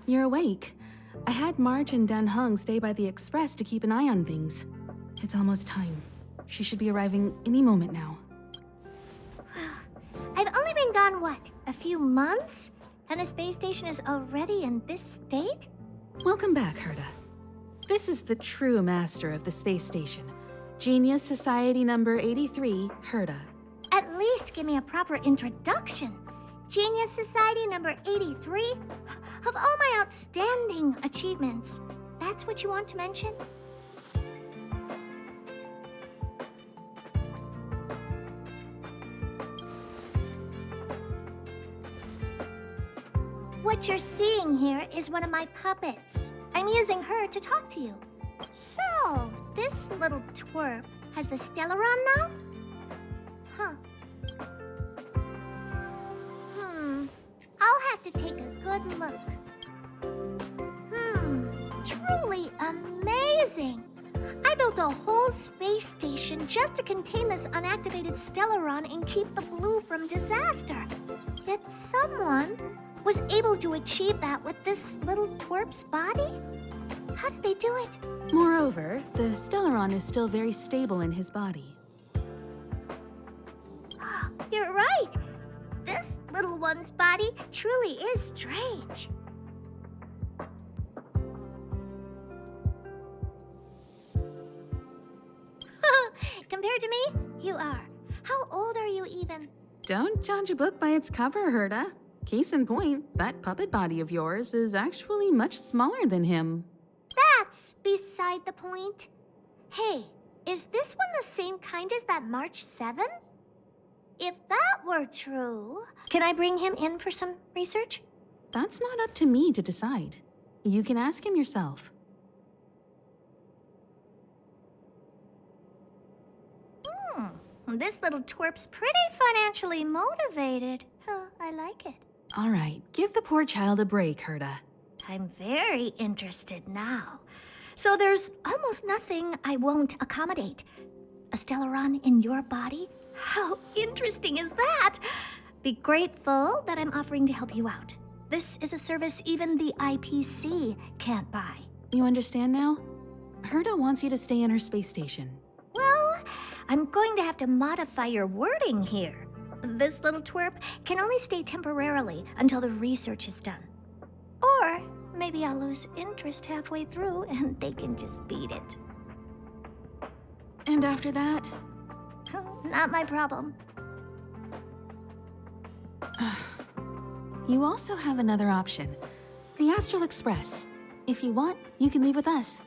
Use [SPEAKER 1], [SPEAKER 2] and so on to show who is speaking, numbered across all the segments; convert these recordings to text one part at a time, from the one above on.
[SPEAKER 1] You're awake. I had March and Dan Hung stay by the Express to keep an eye on things. It's almost time. She should be arriving any moment now.
[SPEAKER 2] I've only been gone, what, a few months? And the space station is already in this state?
[SPEAKER 1] Welcome back, Herta. This is the true master of the space station. Genius Society number 83, Herta.
[SPEAKER 2] At least give me a proper introduction. Genius Society number 83? Of all my outstanding achievements, that's what you want to mention? What you're seeing here is one of my puppets. I'm using her to talk to you. So, this little twerp has the Stellaron now? Huh. I'll have to take a good look. Truly amazing! I built a whole space station just to contain this unactivated Stellaron and keep the blue from disaster. Yet someone was able to achieve that with this little twerp's body? How did they do it?
[SPEAKER 1] Moreover, the Stellaron is still very stable in his body.
[SPEAKER 2] You're right. This little one's body truly is strange. Compared to me, you are. How old are you even?
[SPEAKER 1] Don't judge a book by its cover, Herta. Case in point, that puppet body of yours is actually much smaller than him.
[SPEAKER 2] That's beside the point. Hey, is this one the same kind as that March 7th? If that were true, can I bring him in for some research?
[SPEAKER 1] That's not up to me to decide. You can ask him yourself.
[SPEAKER 2] This little twerp's pretty financially motivated. Oh, I like it.
[SPEAKER 1] All right, give the poor child a break, Herta.
[SPEAKER 2] I'm very interested now. So there's almost nothing I won't accommodate. A Stellaron in your body? How interesting is that? Be grateful that I'm offering to help you out. This is a service even the IPC can't buy.
[SPEAKER 1] You understand now? Herta wants you to stay in her space station.
[SPEAKER 2] Well, I'm going to have to modify your wording here. This little twerp can only stay temporarily until the research is done. Or maybe I'll lose interest halfway through and they can just beat it.
[SPEAKER 1] And after that?
[SPEAKER 2] Not my problem.
[SPEAKER 1] You also have another option. The Astral Express. If you want, you can leave with us.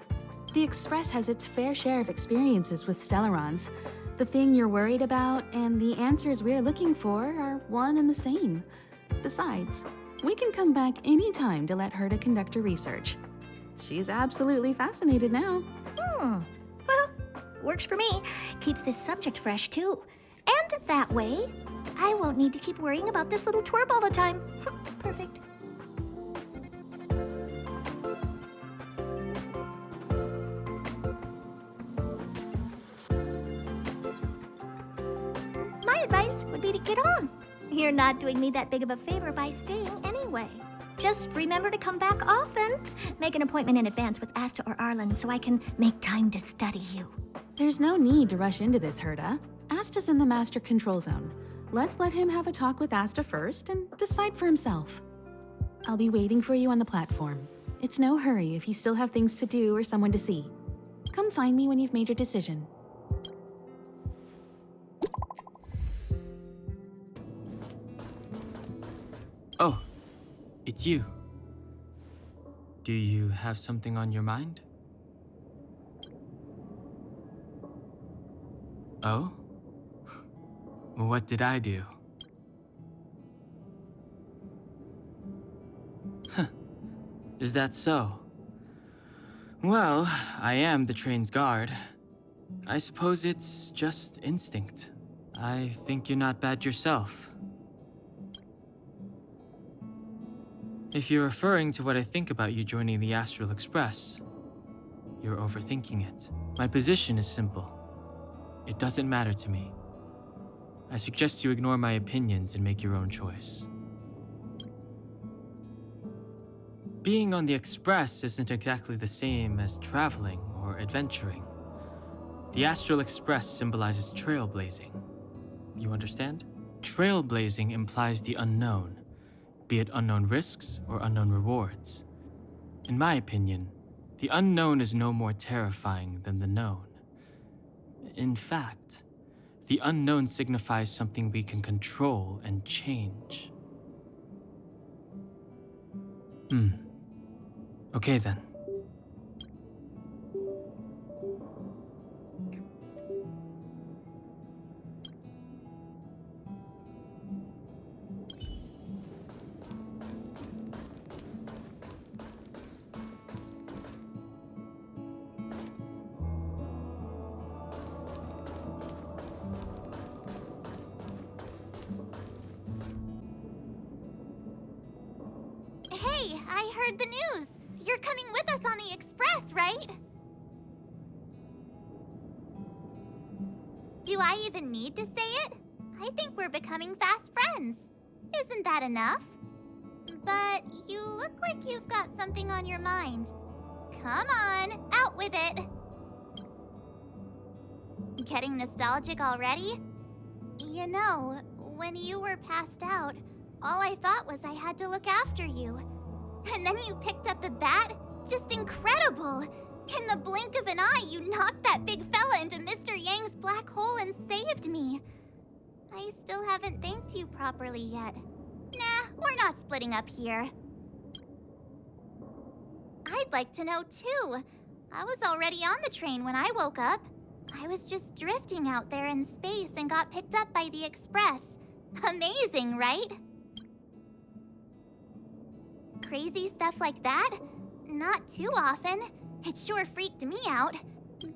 [SPEAKER 1] The Express has its fair share of experiences with Stellarons. The thing you're worried about and the answers we're looking for are one and the same. Besides, we can come back anytime to let Herta conduct her research. She's absolutely fascinated now.
[SPEAKER 2] Well, works for me. Keeps this subject fresh, too. And that way, I won't need to keep worrying about this little twerp all the time. Perfect. My advice would be to get on. You're not doing me that big of a favor by staying anyway. Just remember to come back often. Make an appointment in advance with Asta or Arlen so I can make time to study you.
[SPEAKER 1] There's no need to rush into this, Herta. Asta's in the Master Control Zone. Let's let him have a talk with Asta first and decide for himself. I'll be waiting for you on the platform. It's no hurry if you still have things to do or someone to see. Come find me when you've made your decision.
[SPEAKER 3] Oh, it's you. Do you have something on your mind? Oh? What did I do? Is that so? Well, I am the train's guard. I suppose it's just instinct. I think you're not bad yourself. If you're referring to what I think about you joining the Astral Express, you're overthinking it. My position is simple. It doesn't matter to me. I suggest you ignore my opinions and make your own choice. Being on the Express isn't exactly the same as traveling or adventuring. The Astral Express symbolizes trailblazing. You understand? Trailblazing implies the unknown, be it unknown risks or unknown rewards. In my opinion, the unknown is no more terrifying than the known. In fact, the unknown signifies something we can control and change. Okay then.
[SPEAKER 2] Hey, I heard the news. You're coming with us on the Express, right? Do I even need to say it? I think we're becoming fast friends. Isn't that enough? But you look like you've got something on your mind. Come on, out with it. Getting nostalgic already? You know, when you were passed out, all I thought was I had to look after you. And then you picked up the bat? Just incredible! In the blink of an eye, you knocked that big fella into Mr. Yang's black hole and saved me. I still haven't thanked you properly yet. Nah, we're not splitting up here. I'd like to know too. I was already on the train when I woke up. I was just drifting out there in space and got picked up by the Express. Amazing, right? Crazy stuff like that? Not too often. It sure freaked me out.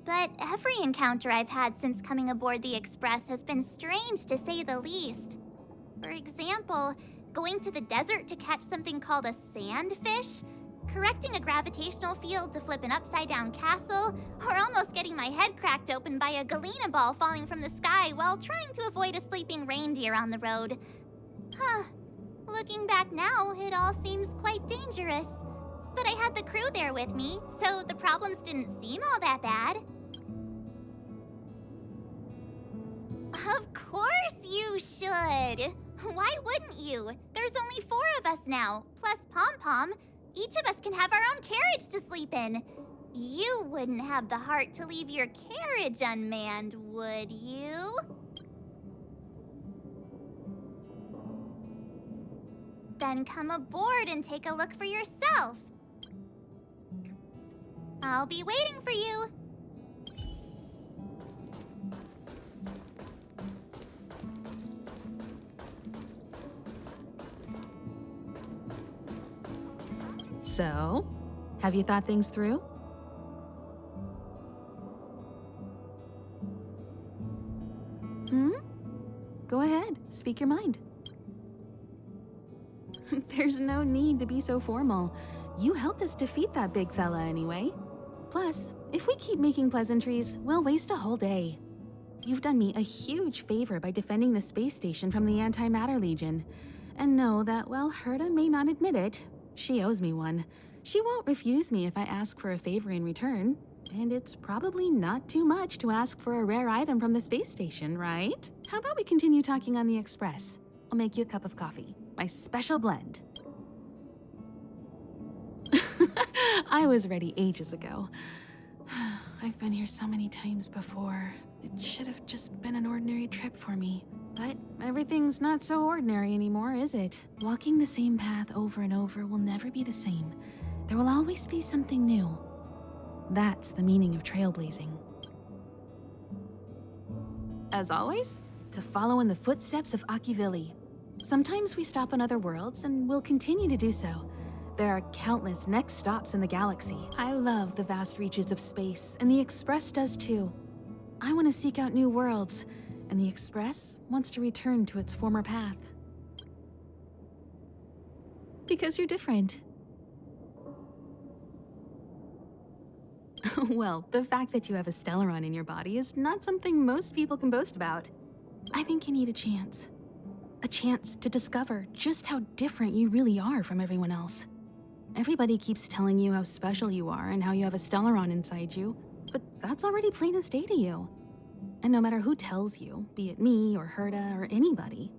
[SPEAKER 2] But every encounter I've had since coming aboard the Express has been strange to say the least. For example, going to the desert to catch something called a sandfish, correcting a gravitational field to flip an upside-down castle, or almost getting my head cracked open by a galena ball falling from the sky while trying to avoid a sleeping reindeer on the road. Huh. Looking back now, it all seems quite dangerous. But I had the crew there with me, so the problems didn't seem all that bad. Of course you should! Why wouldn't you? There's only 4 of us now, plus Pom-Pom. Each of us can have our own carriage to sleep in. You wouldn't have the heart to leave your carriage unmanned, would you? Then come aboard and take a look for yourself. I'll be waiting for you.
[SPEAKER 1] So, have you thought things through? Go ahead, speak your mind. There's no need to be so formal. You helped us defeat that big fella anyway. Plus, if we keep making pleasantries, we'll waste a whole day. You've done me a huge favor by defending the space station from the Antimatter Legion. And know that while Herta may not admit it, she owes me one. She won't refuse me if I ask for a favor in return. And it's probably not too much to ask for a rare item from the space station, right? How about we continue talking on the Express? I'll make you a cup of coffee. My special blend. I was ready ages ago. I've been here so many times before. It should have just been an ordinary trip for me. But everything's not so ordinary anymore, is it? Walking the same path over and over will never be the same. There will always be something new. That's the meaning of trailblazing. As always, to follow in the footsteps of Akivili. Sometimes we stop on other worlds, and we'll continue to do so. There are countless next stops in the galaxy. I love the vast reaches of space, and the Express does too. I want to seek out new worlds, and the Express wants to return to its former path. Because you're different. Well, the fact that you have a Stellaron in your body is not something most people can boast about. I think you need a chance. A chance to discover just how different you really are from everyone else. Everybody keeps telling you how special you are and how you have a Stellaron inside you, but that's already plain as day to you. And no matter who tells you, be it me or Herta or anybody,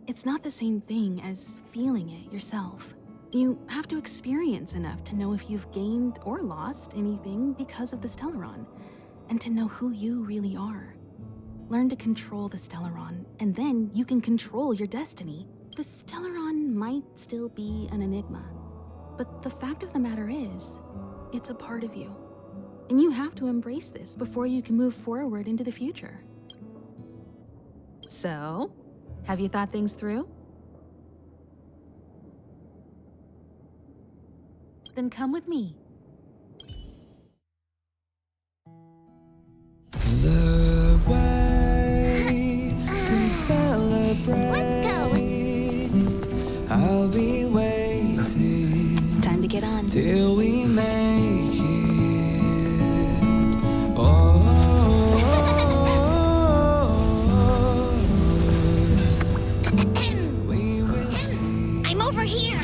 [SPEAKER 1] it's not the same thing as feeling it yourself. You have to experience enough to know if you've gained or lost anything because of the Stellaron, and to know who you really are. Learn to control the Stellaron, and then you can control your destiny. The Stellaron might still be an enigma, but the fact of the matter is, it's a part of you. And you have to embrace this before you can move forward into the future. So, have you thought things through? Then come with me.
[SPEAKER 4] The way to celebrate.
[SPEAKER 2] Let's go.
[SPEAKER 4] I'll be waiting
[SPEAKER 1] Time to get on.
[SPEAKER 4] till we make it. Oh, we will see.
[SPEAKER 2] I'm over here.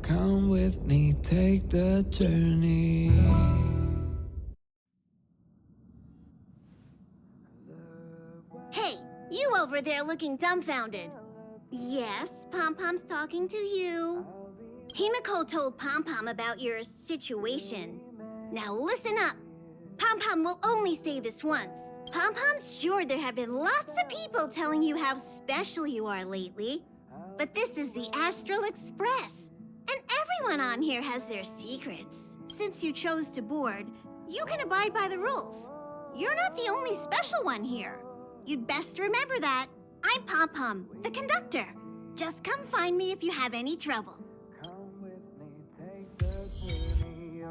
[SPEAKER 4] Come with me, take the journey.
[SPEAKER 5] Hey, you over there looking dumbfounded. Yes, Pom-Pom's talking to you. Himiko told Pom-Pom about your situation. Now listen up. Pom-Pom will only say this once. Pom-Pom's sure there have been lots of people telling you how special you are lately. But this is the Astral Express. And everyone on here has their secrets. Since you chose to board, you can abide by the rules. You're not the only special one here. You'd best remember that. I'm Pom-Pom, the conductor. Just come find me if you have any trouble.
[SPEAKER 4] Come with me, take the journey.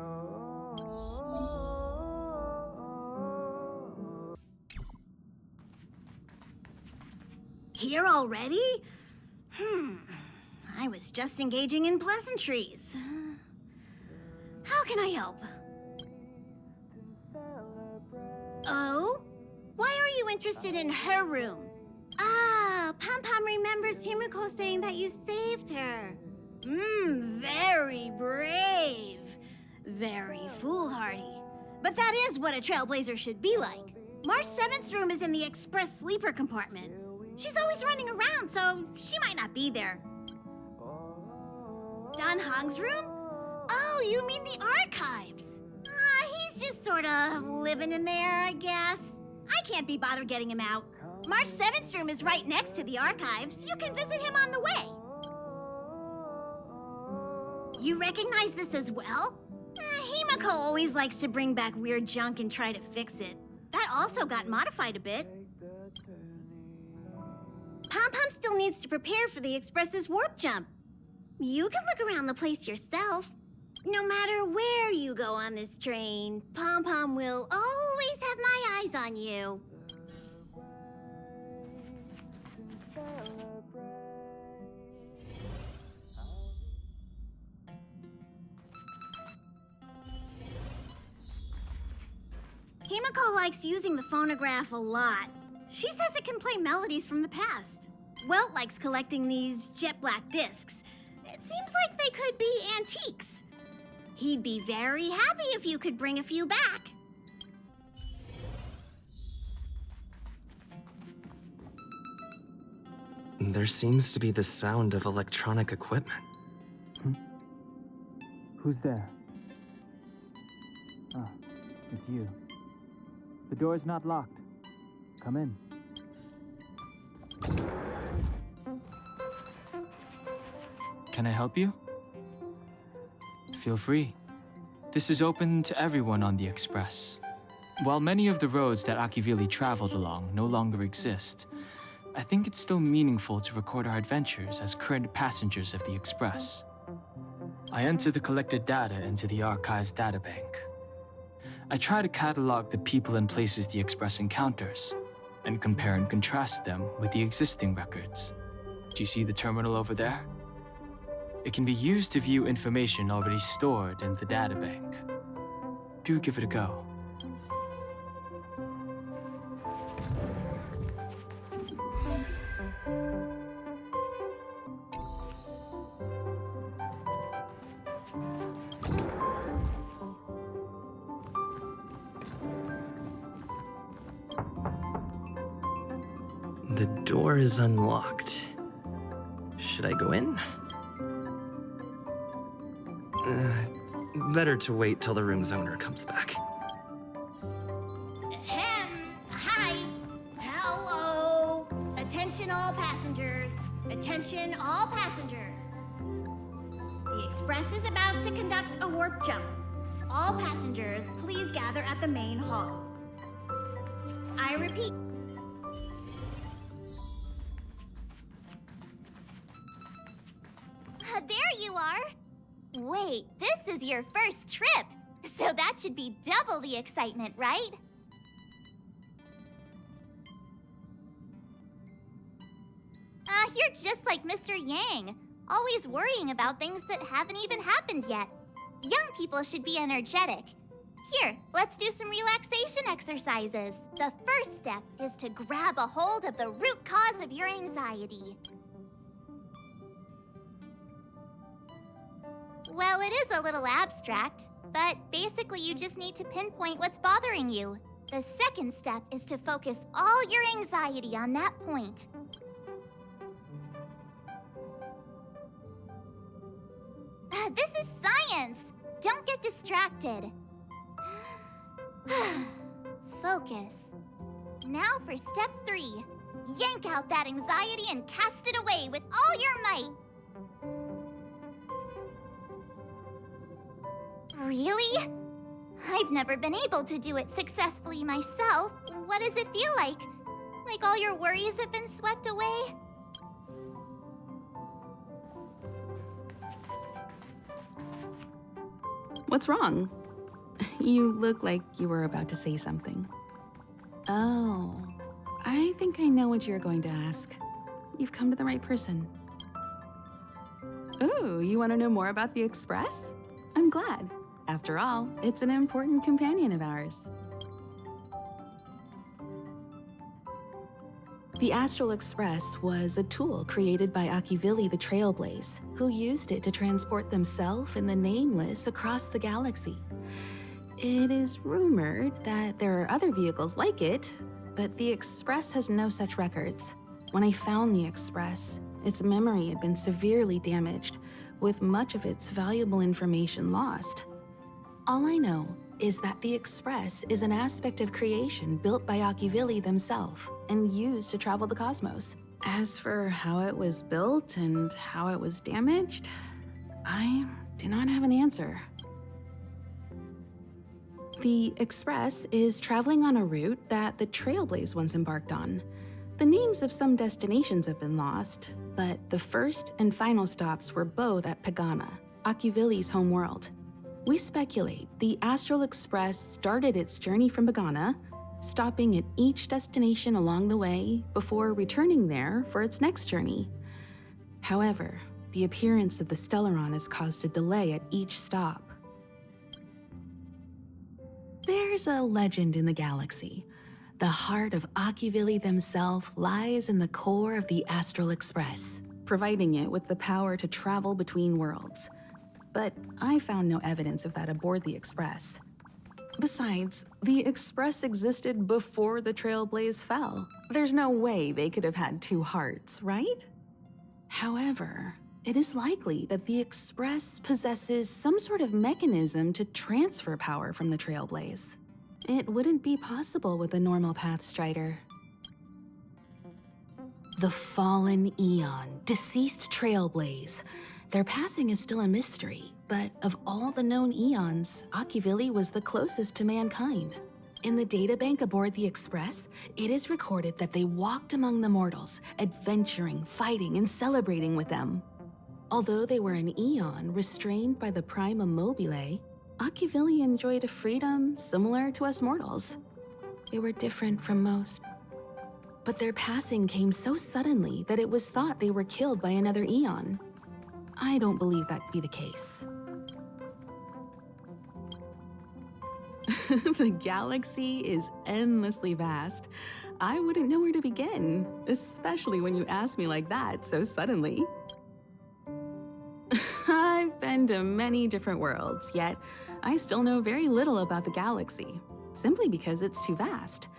[SPEAKER 5] Here already? I was just engaging in pleasantries. How can I help? Oh? Why are you interested in her room? Ah, Pom-Pom remembers Himiko saying that you saved her. Very brave. Very foolhardy. But that is what a trailblazer should be like. March 7th's room is in the express sleeper compartment. She's always running around, so she might not be there. Dan Hong's room? Oh, you mean the archives? He's just sort of living in there, I guess. I can't be bothered getting him out. March 7th's room is right next to the archives. You can visit him on the way. You recognize this as well? Himiko always likes to bring back weird junk and try to fix it. That also got modified a bit. Pom-Pom still needs to prepare for the Express's warp jump. You can look around the place yourself. No matter where you go on this train, Pom-Pom will always have my eyes on you. Himiko likes using the phonograph a lot. She says it can play melodies from the past. Welt likes collecting these jet black discs. It seems like they could be antiques. He'd be very happy if you could bring a few back.
[SPEAKER 6] There seems to be the sound of electronic equipment.
[SPEAKER 3] Who's there? Ah, it's you. The door's not locked. Come in. Can I help you? Feel free. This is open to everyone on the Express. While many of the roads that Akivili traveled along no longer exist, I think it's still meaningful to record our adventures as current passengers of the Express. I enter the collected data into the Archives databank. I try to catalog the people and places the Express encounters, and compare and contrast them with the existing records. Do you see the terminal over there? It can be used to view information already stored in the databank. Do give it a go.
[SPEAKER 6] The door is unlocked. Should I go in? Better to wait till the room's owner comes back.
[SPEAKER 5] Hi. Hello. Attention all passengers. Attention all passengers. The Express is about to conduct a warp jump. All passengers, please gather at the main hall. I repeat.
[SPEAKER 7] There you are! Wait, this is your first trip, so that should be double the excitement, right? You're just like Mr. Yang, always worrying about things that haven't even happened yet. Young people should be energetic. Here, let's do some relaxation exercises. The first step is to grab a hold of the root cause of your anxiety. Well, it is a little abstract, but basically you just need to pinpoint what's bothering you. The second step is to focus all your anxiety on that point. This is science! Don't get distracted. Focus. Now for step 3. Yank out that anxiety and cast it away with all your might. Really? I've never been able to do it successfully myself. What does it feel like? Like all your worries have been swept away?
[SPEAKER 1] What's wrong? You look like you were about to say something. Oh, I think I know what you're going to ask. You've come to the right person. Ooh, you want to know more about the Express? I'm glad. After all, it's an important companion of ours. The Astral Express was a tool created by Akivili the Trailblaze, who used it to transport themselves and the Nameless across the galaxy. It is rumored that there are other vehicles like it, but the Express has no such records. When I found the Express, its memory had been severely damaged, with much of its valuable information lost. All I know is that the Express is an aspect of creation built by Akivili themselves and used to travel the cosmos. As for how it was built and how it was damaged, I do not have an answer. The Express is traveling on a route that the Trailblaze once embarked on. The names of some destinations have been lost, but the first and final stops were both at Pagana, Akivili's homeworld. We speculate the Astral Express started its journey from Pagana, stopping at each destination along the way before returning there for its next journey. However, the appearance of the Stellaron has caused a delay at each stop. There's a legend in the galaxy. The heart of Akivili themselves lies in the core of the Astral Express, providing it with the power to travel between worlds. But I found no evidence of that aboard the Express. Besides, the Express existed before the Trailblaze fell. There's no way they could have had two hearts, right? However, it is likely that the Express possesses some sort of mechanism to transfer power from the Trailblaze. It wouldn't be possible with a normal Pathstrider. The fallen Eon, deceased Trailblaze. Their passing is still a mystery, but of all the known Eons, Akivili was the closest to mankind. In the databank aboard the Express, it is recorded that they walked among the mortals, adventuring, fighting, and celebrating with them. Although they were an Eon restrained by the Prima Mobile, Akivili enjoyed a freedom similar to us mortals. They were different from most. But their passing came so suddenly that it was thought they were killed by another Eon. I don't believe that to be the case. The galaxy is endlessly vast. I wouldn't know where to begin, especially when you ask me like that so suddenly. I've been to many different worlds, yet I still know very little about the galaxy, simply because it's too vast.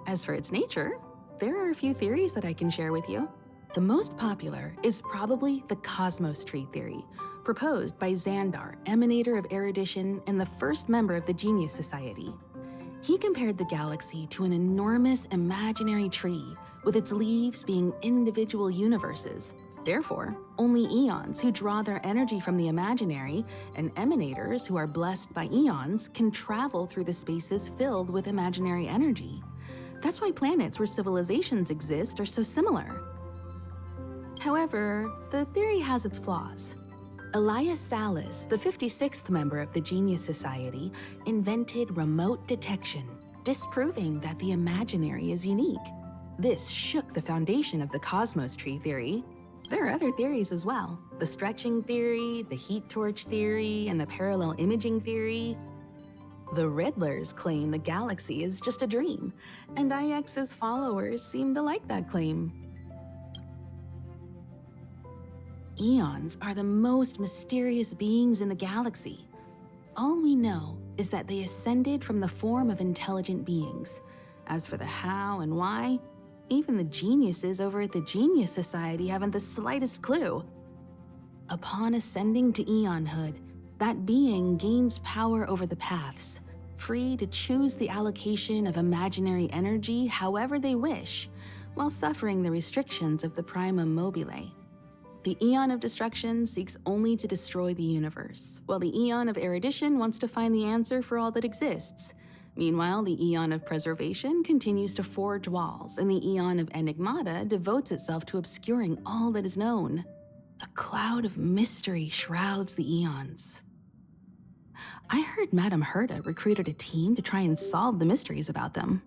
[SPEAKER 1] As for its nature, there are a few theories that I can share with you. The most popular is probably the cosmos tree theory, proposed by Xandar, emanator of erudition and the first member of the Genius Society. He compared the galaxy to an enormous imaginary tree, with its leaves being individual universes. Therefore, only eons who draw their energy from the imaginary and emanators who are blessed by eons can travel through the spaces filled with imaginary energy. That's why planets where civilizations exist are so similar. However, the theory has its flaws. Elias Salas, the 56th member of the Genius Society, invented remote detection, disproving that the imaginary is unique. This shook the foundation of the cosmos tree theory. There are other theories as well: the stretching theory, the heat torch theory, and the parallel imaging theory. The Riddlers claim the galaxy is just a dream, and IX's followers seem to like that claim. Eons are the most mysterious beings in the galaxy. All we know is that they ascended from the form of intelligent beings. As for the how and why, even the geniuses over at the Genius Society haven't the slightest clue. Upon ascending to eonhood, that being gains power over the paths, free to choose the allocation of imaginary energy however they wish, while suffering the restrictions of the primum mobile. The Eon of Destruction seeks only to destroy the universe, while the Eon of Erudition wants to find the answer for all that exists. Meanwhile, the Eon of Preservation continues to forge walls, and the Eon of Enigmata devotes itself to obscuring all that is known. A cloud of mystery shrouds the Eons. I heard Madame Herta recruited a team to try and solve the mysteries about them.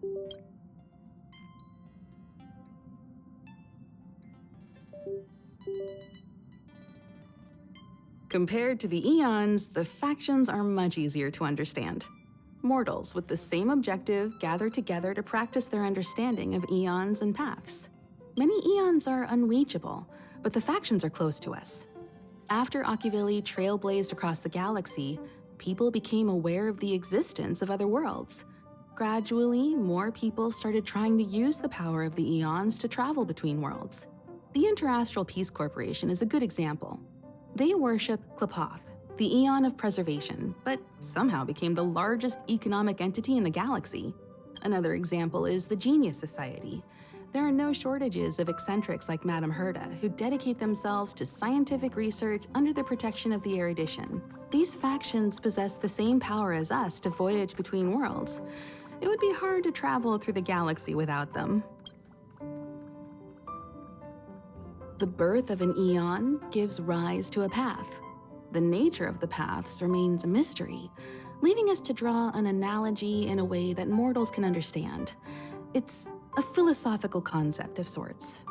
[SPEAKER 1] Compared to the Eons, the factions are much easier to understand. Mortals with the same objective gather together to practice their understanding of eons and paths. Many eons are unreachable, but the factions are close to us. After Akivili trailblazed across the galaxy, people became aware of the existence of other worlds. Gradually, more people started trying to use the power of the eons to travel between worlds. The Interastral Peace Corporation is a good example. They worship Klapoth, the Eon of Preservation, but somehow became the largest economic entity in the galaxy. Another example is the Genius Society. There are no shortages of eccentrics like Madame Herta who dedicate themselves to scientific research under the protection of the erudition. These factions possess the same power as us to voyage between worlds. It would be hard to travel through the galaxy without them. The birth of an eon gives rise to a path. The nature of the paths remains a mystery, leaving us to draw an analogy in a way that mortals can understand. It's a philosophical concept of sorts.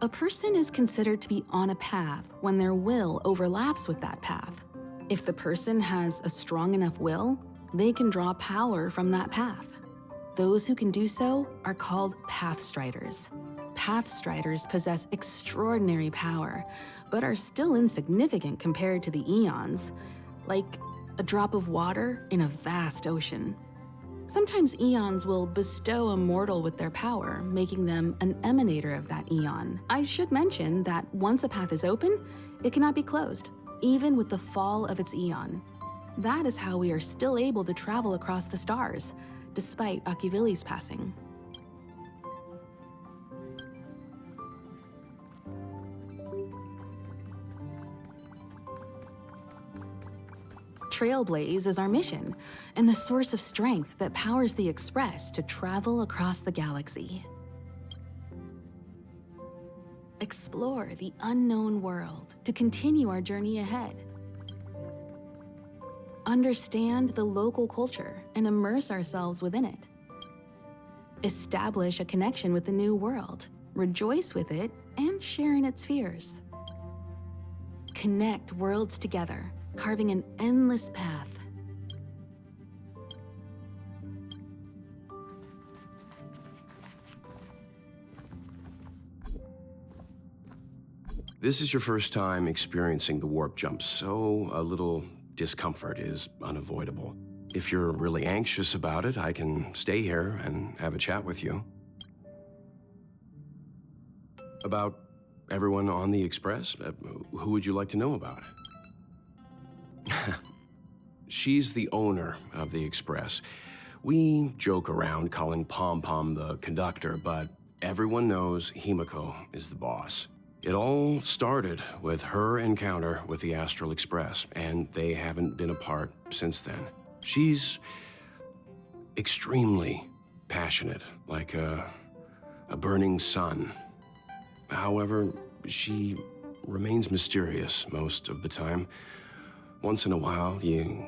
[SPEAKER 1] A person is considered to be on a path when their will overlaps with that path. If the person has a strong enough will, they can draw power from that path. Those who can do so are called Pathstriders. Pathstriders possess extraordinary power, but are still insignificant compared to the eons, like a drop of water in a vast ocean. Sometimes eons will bestow a mortal with their power, making them an emanator of that eon. I should mention that once a path is open, it cannot be closed, even with the fall of its eon. That is how we are still able to travel across the stars, despite Akivili's passing. Trailblaze is our mission, and the source of strength that powers the Express to travel across the galaxy. Explore the unknown world to continue our journey ahead. Understand the local culture and immerse ourselves within it. Establish a connection with the new world, rejoice with it, and share in its fears. Connect worlds together, carving an endless path.
[SPEAKER 8] This is your first time experiencing the warp jump, so a little discomfort is unavoidable. If you're really anxious about it, I can stay here and have a chat with you. About everyone on the Express? Who would you like to know about? She's the owner of the Express. We joke around calling Pom Pom the conductor, but everyone knows Himiko is the boss. It all started with her encounter with the Astral Express, and they haven't been apart since then. She's extremely passionate, like a burning sun. However, she remains mysterious most of the time. Once in a while, you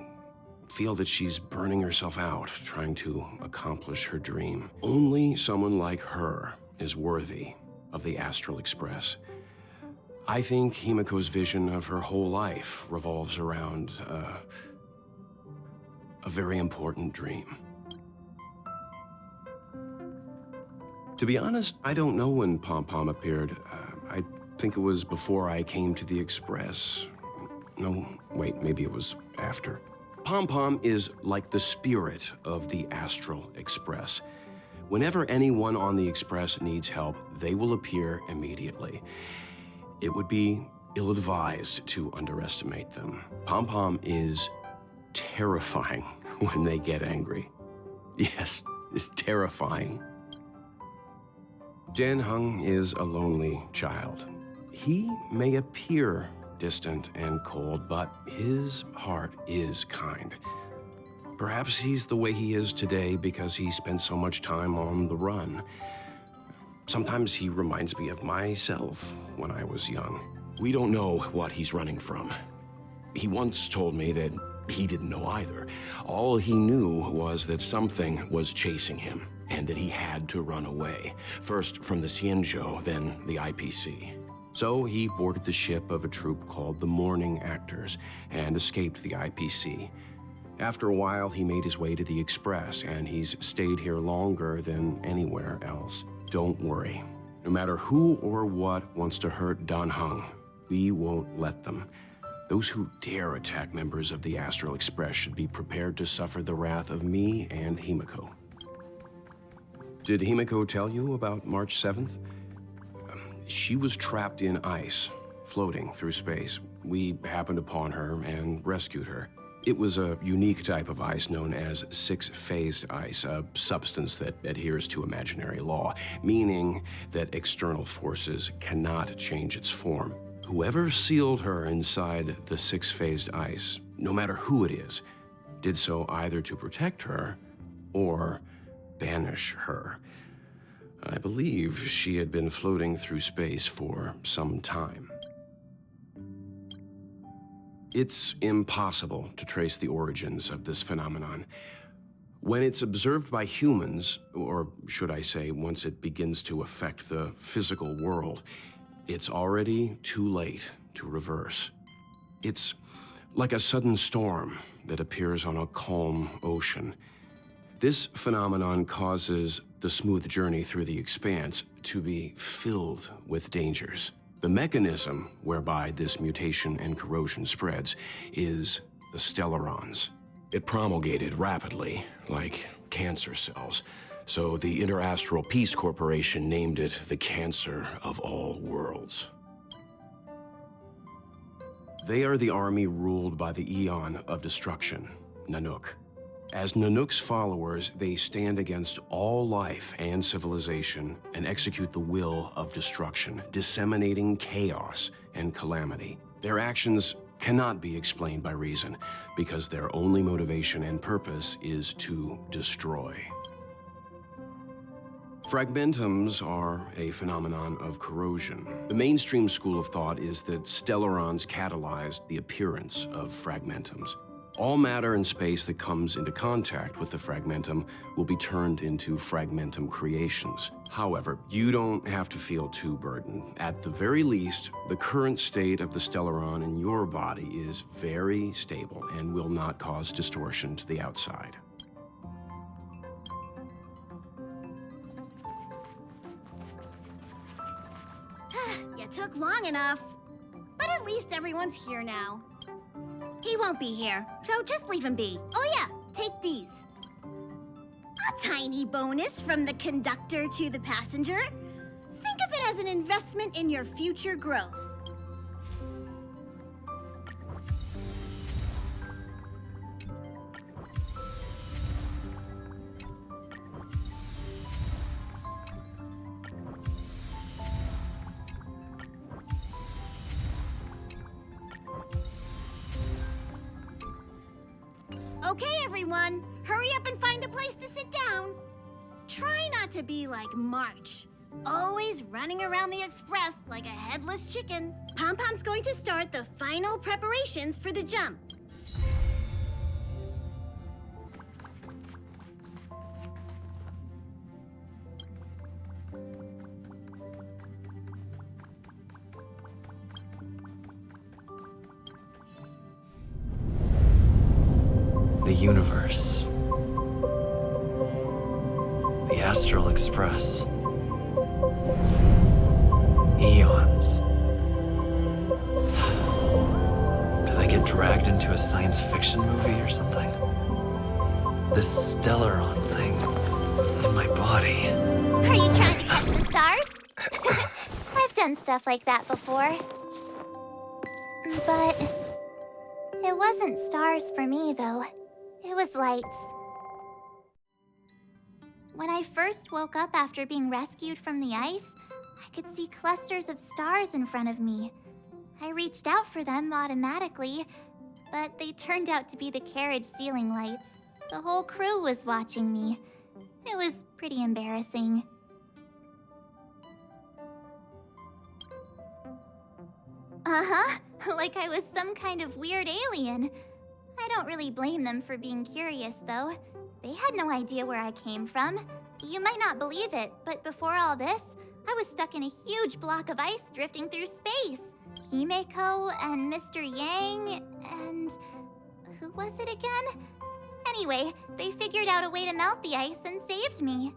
[SPEAKER 8] feel that she's burning herself out, trying to accomplish her dream. Only someone like her is worthy of the Astral Express. I think Himiko's vision of her whole life revolves around a very important dream. To be honest, I don't know when Pom Pom appeared. I think it was before I came to the Express. No, wait, maybe it was after. Pom Pom is like the spirit of the Astral Express. Whenever anyone on the Express needs help, they will appear immediately. It would be ill-advised to underestimate them. Pom Pom is terrifying when they get angry. Yes, it's terrifying. Dan Heng is a lonely child. He may appear distant and cold, but his heart is kind. Perhaps he's the way he is today because he spent so much time on the run. Sometimes he reminds me of myself when I was young. We don't know what he's running from. He once told me that he didn't know either. All he knew was that something was chasing him and that he had to run away. First from the Xianzhou, then the IPC. So he boarded the ship of a troupe called the Morning Actors and escaped the IPC. After a while, he made his way to the Express, and he's stayed here longer than anywhere else. Don't worry. No matter who or what wants to hurt Dan Heng, we won't let them. Those who dare attack members of the Astral Express should be prepared to suffer the wrath of me and Himiko. Did Himiko tell you about March 7th? She was trapped in ice, floating through space. We happened upon her and rescued her. It was a unique type of ice known as six-phased ice, a substance that adheres to imaginary law, meaning that external forces cannot change its form. Whoever sealed her inside the six-phased ice, no matter who it is, did so either to protect her or banish her. I believe she had been floating through space for some time. It's impossible to trace the origins of this phenomenon. When it's observed by humans, or should I say, once it begins to affect the physical world, it's already too late to reverse. It's like a sudden storm that appears on a calm ocean. This phenomenon causes the smooth journey through the expanse to be filled with dangers. The mechanism whereby this mutation and corrosion spreads is the stellarons. It promulgated rapidly, like cancer cells, so the Interastral Peace Corporation named it the cancer of all worlds. They are the army ruled by the Eon of Destruction, Nanook. As Nanook's followers, they stand against all life and civilization and execute the will of destruction, disseminating chaos and calamity. Their actions cannot be explained by reason, because their only motivation and purpose is to destroy. Fragmentums are a phenomenon of corrosion. The mainstream school of thought is that stellarons catalyzed the appearance of fragmentums. All matter and space that comes into contact with the fragmentum will be turned into fragmentum creations. However, you don't have to feel too burdened. At the very least, the current state of the stellaron in your body is very stable and will not cause distortion to the outside.
[SPEAKER 5] You took long enough. But at least everyone's here now. He won't be here, so just leave him be. Oh yeah, take these. A tiny bonus from the conductor to the passenger. Think of it as an investment in your future growth. Okay, everyone, hurry up and find a place to sit down. Try not to be like March, always running around the express like a headless chicken. Pom-Pom's going to start the final preparations for the jump.
[SPEAKER 6] The universe. The Astral Express. Eons. Did I get dragged into a science fiction movie or something? This Stellaron thing in my body.
[SPEAKER 7] Are you trying to catch the stars? I've done stuff like that before. But it wasn't stars for me, though. It was lights. When I first woke up after being rescued from the ice, I could see clusters of stars in front of me. I reached out for them automatically, but they turned out to be the carriage ceiling lights. The whole crew was watching me. It was pretty embarrassing. Uh-huh, like I was some kind of weird alien. I don't really blame them for being curious, though. They had no idea where I came from. You might not believe it, but before all this, I was stuck in a huge block of ice drifting through space. Himeko and Mr. Yang and... who was it again? Anyway, they figured out a way to melt the ice and saved me.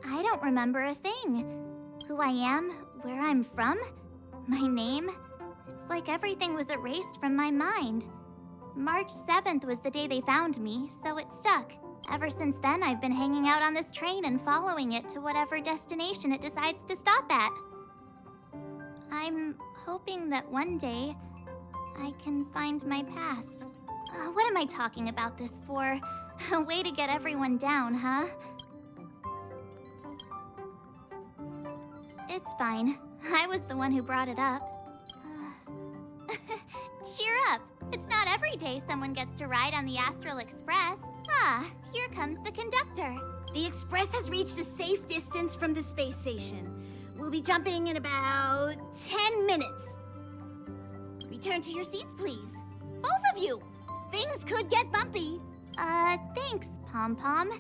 [SPEAKER 7] I don't remember a thing. Who I am, where I'm from, my name. It's like everything was erased from my mind. March 7th was the day they found me, so it stuck. Ever since then, I've been hanging out on this train and following it to whatever destination it decides to stop at. I'm hoping that one day I can find my past. What am I talking about this for? A way to get everyone down, huh? It's fine. I was the one who brought it up. Cheer up! It's not every day someone gets to ride on the Astral Express. Ah, here comes the conductor.
[SPEAKER 5] The express has reached a safe distance from the space station. We'll be jumping in about 10 minutes. Return to your seats, please. Both of you! Things could get bumpy.
[SPEAKER 7] Thanks, Pom-Pom.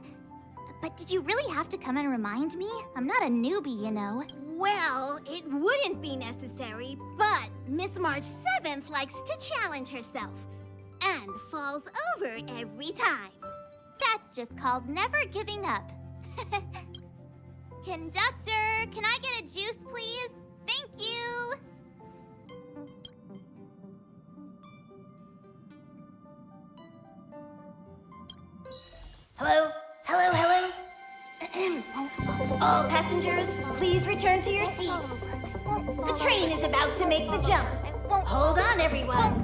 [SPEAKER 7] But did you really have to come and remind me? I'm not a newbie, you know.
[SPEAKER 5] Well, it wouldn't be necessary, but Miss March 7th likes to challenge herself and falls over every time.
[SPEAKER 7] That's just called never giving up. Conductor, can I get a juice, please? Thank you!
[SPEAKER 5] Hello? Hello, hello? All passengers, please return to your seats. The train is about to make the jump. Hold on, everyone.